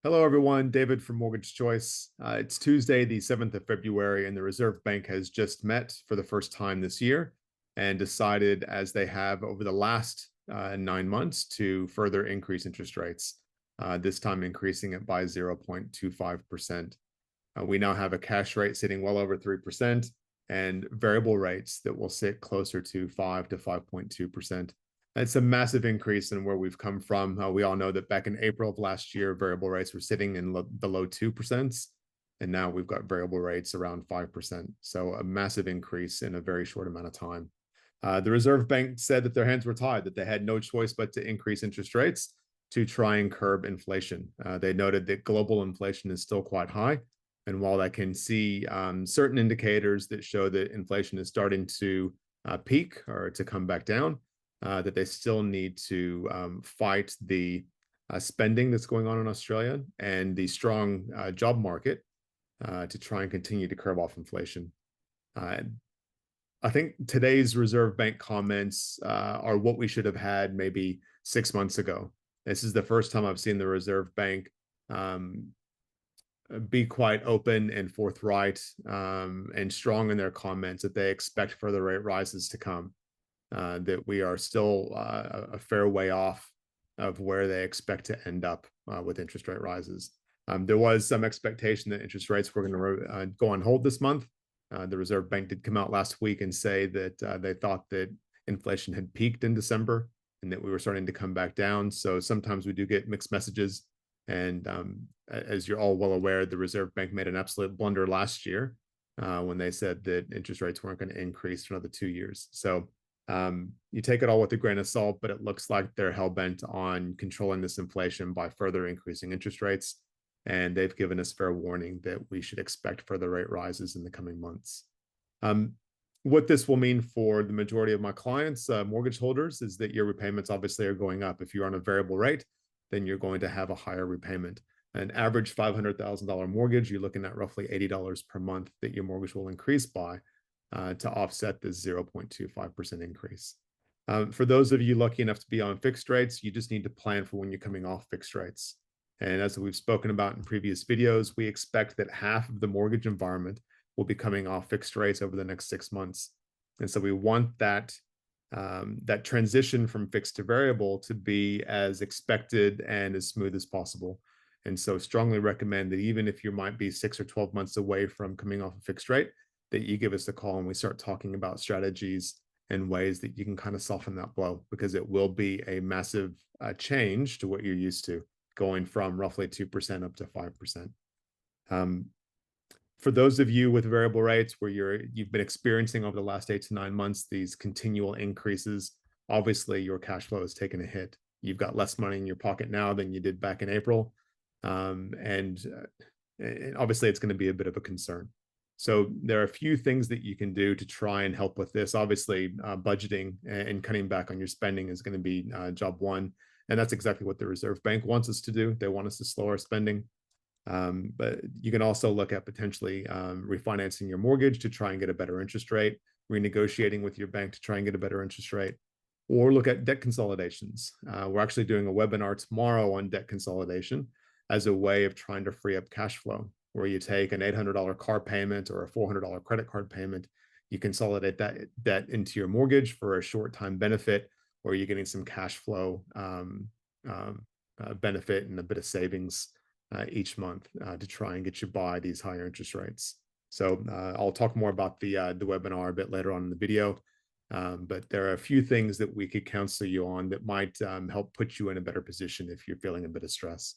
Hello, everyone. David from Mortgage Choice. It's Tuesday, the 7th of February, and the Reserve Bank has just met for the first time this year and decided, as they have over the last 9 months, to further increase interest rates, this time increasing it by 0.25%. We now have a cash rate sitting well over 3% and variable rates that will sit closer to 5 to 5.2%. It's a massive increase in where we've come from. We all know that back in April of last year, variable rates were sitting in the low 2%, and now we've got variable rates around 5%. So a massive increase in a very short amount of time. The Reserve Bank said that their hands were tied, that they had no choice but to increase interest rates to try and curb inflation. They noted that global inflation is still quite high. And while I can see certain indicators that show that inflation is starting to peak or to come back down, that they still need to fight the spending that's going on in Australia and the strong job market to try and continue to curb off inflation. I think today's Reserve Bank comments are what we should have had maybe 6 months ago. This is the first time I've seen the Reserve Bank be quite open and forthright and strong in their comments that they expect further rate rises to come. That we are still a fair way off of where they expect to end up with interest rate rises. There was some expectation that interest rates were going to go on hold this month. The Reserve Bank did come out last week and say that they thought that inflation had peaked in December and that we were starting to come back down. So sometimes we do get mixed messages. And as you're all well aware, the Reserve Bank made an absolute blunder last year when they said that interest rates weren't going to increase for another 2 years. So you take it all with a grain of salt, but it looks like they're hell-bent on controlling this inflation by further increasing interest rates. And they've given us fair warning that we should expect further rate rises in the coming months. What this will mean for the majority of my clients, mortgage holders, is that your repayments obviously are going up. If you're on a variable rate, then you're going to have a higher repayment. An average $500,000 mortgage, you're looking at roughly $80 per month that your mortgage will increase by to offset this 0.25% increase. For those of you lucky enough to be on fixed rates, you just need to plan for when you're coming off fixed rates. And as we've spoken about in previous videos, we expect that half of the mortgage environment will be coming off fixed rates over the next 6 months. And so we want that transition from fixed to variable to be as expected and as smooth as possible. And so strongly recommend that even if you might be 6 or 12 months away from coming off a fixed rate, that you give us a call and we start talking about strategies and ways that you can kind of soften that blow, because it will be a massive change to what you're used to, going from roughly 2% up to 5%. For those of you with variable rates where you've been experiencing over the last 8 to 9 months these continual increases, obviously your cash flow has taken a hit. You've got less money in your pocket now than you did back in April. And obviously it's going to be a bit of a concern. So there are a few things that you can do to try and help with this. Obviously, budgeting and cutting back on your spending is going to be job one. And that's exactly what the Reserve Bank wants us to do. They want us to slow our spending. But you can also look at potentially refinancing your mortgage to try and get a better interest rate, renegotiating with your bank to try and get a better interest rate, or look at debt consolidations. We're actually doing a webinar tomorrow on debt consolidation as a way of trying to free up cash flow, where you take an $800 car payment or a $400 credit card payment, you consolidate that debt into your mortgage for a short-time benefit, or you're getting some cash flow benefit and a bit of savings each month to try and get you by these higher interest rates. So I'll talk more about the webinar a bit later on in the video, but there are a few things that we could counsel you on that might help put you in a better position if you're feeling a bit of stress.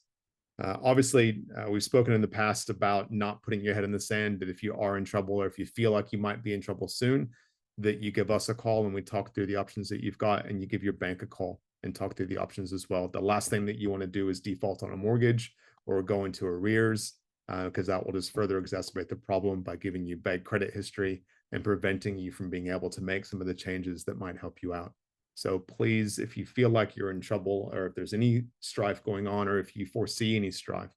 Obviously, we've spoken in the past about not putting your head in the sand, that if you are in trouble or if you feel like you might be in trouble soon, that you give us a call and we talk through the options that you've got, and you give your bank a call and talk through the options as well. The last thing that you want to do is default on a mortgage or go into arrears, because that will just further exacerbate the problem by giving you bad credit history and preventing you from being able to make some of the changes that might help you out. So please, if you feel like you're in trouble, or if there's any strife going on, or if you foresee any strife,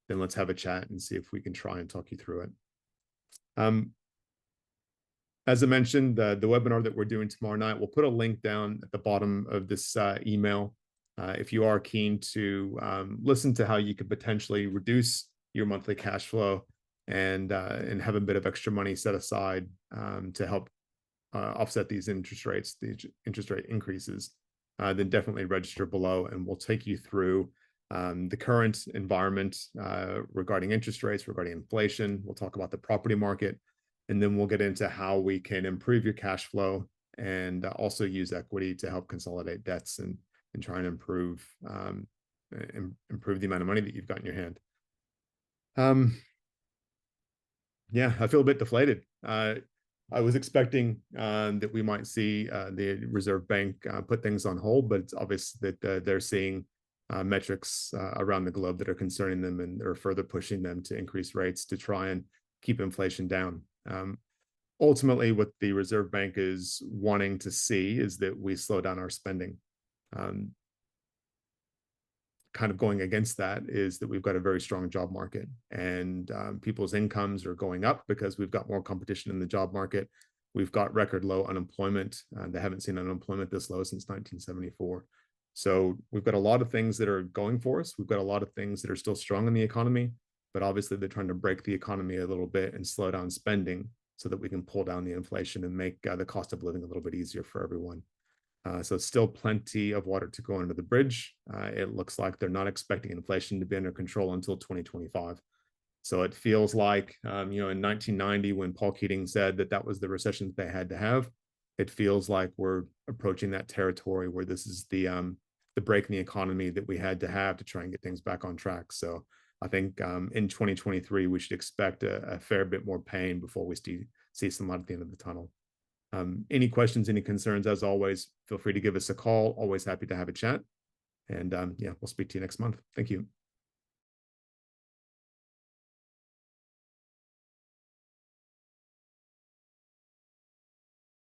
then let's have a chat and see if we can try and talk you through it. As I mentioned, the webinar that we're doing tomorrow night, we'll put a link down at the bottom of this email If you are keen to listen to how you could potentially reduce your monthly cash flow and have a bit of extra money set aside to help offset these interest rate increases, then definitely register below, and we'll take you through the current environment regarding interest rates, regarding inflation. We'll talk about the property market, and then we'll get into how we can improve your cash flow and also use equity to help consolidate debts and try and improve the amount of money that you've got in your hand. Yeah, I feel a bit deflated. I was expecting that we might see the Reserve Bank put things on hold, but it's obvious that they're seeing metrics around the globe that are concerning them, and they're further pushing them to increase rates to try and keep inflation down. Ultimately, what the Reserve Bank is wanting to see is that we slow down our spending. Kind of going against that is that we've got a very strong job market, and people's incomes are going up because we've got more competition in the job market. We've got record low unemployment. They haven't seen unemployment this low since 1974. So we've got a lot of things that are going for us. We've got a lot of things that are still strong in the economy, but obviously they're trying to break the economy a little bit and slow down spending so that we can pull down the inflation and make the cost of living a little bit easier for everyone. So still plenty of water to go under the bridge. It looks like they're not expecting inflation to be under control until 2025. So it feels like, in 1990, when Paul Keating said that that was the recession that they had to have, it feels like we're approaching that territory where this is the break in the economy that we had to have to try and get things back on track. So I think in 2023, we should expect a fair bit more pain before we see some light at the end of the tunnel. Any questions, any concerns, as always, feel free to give us a call. Always happy to have a chat. And yeah, we'll speak to you next month. Thank you.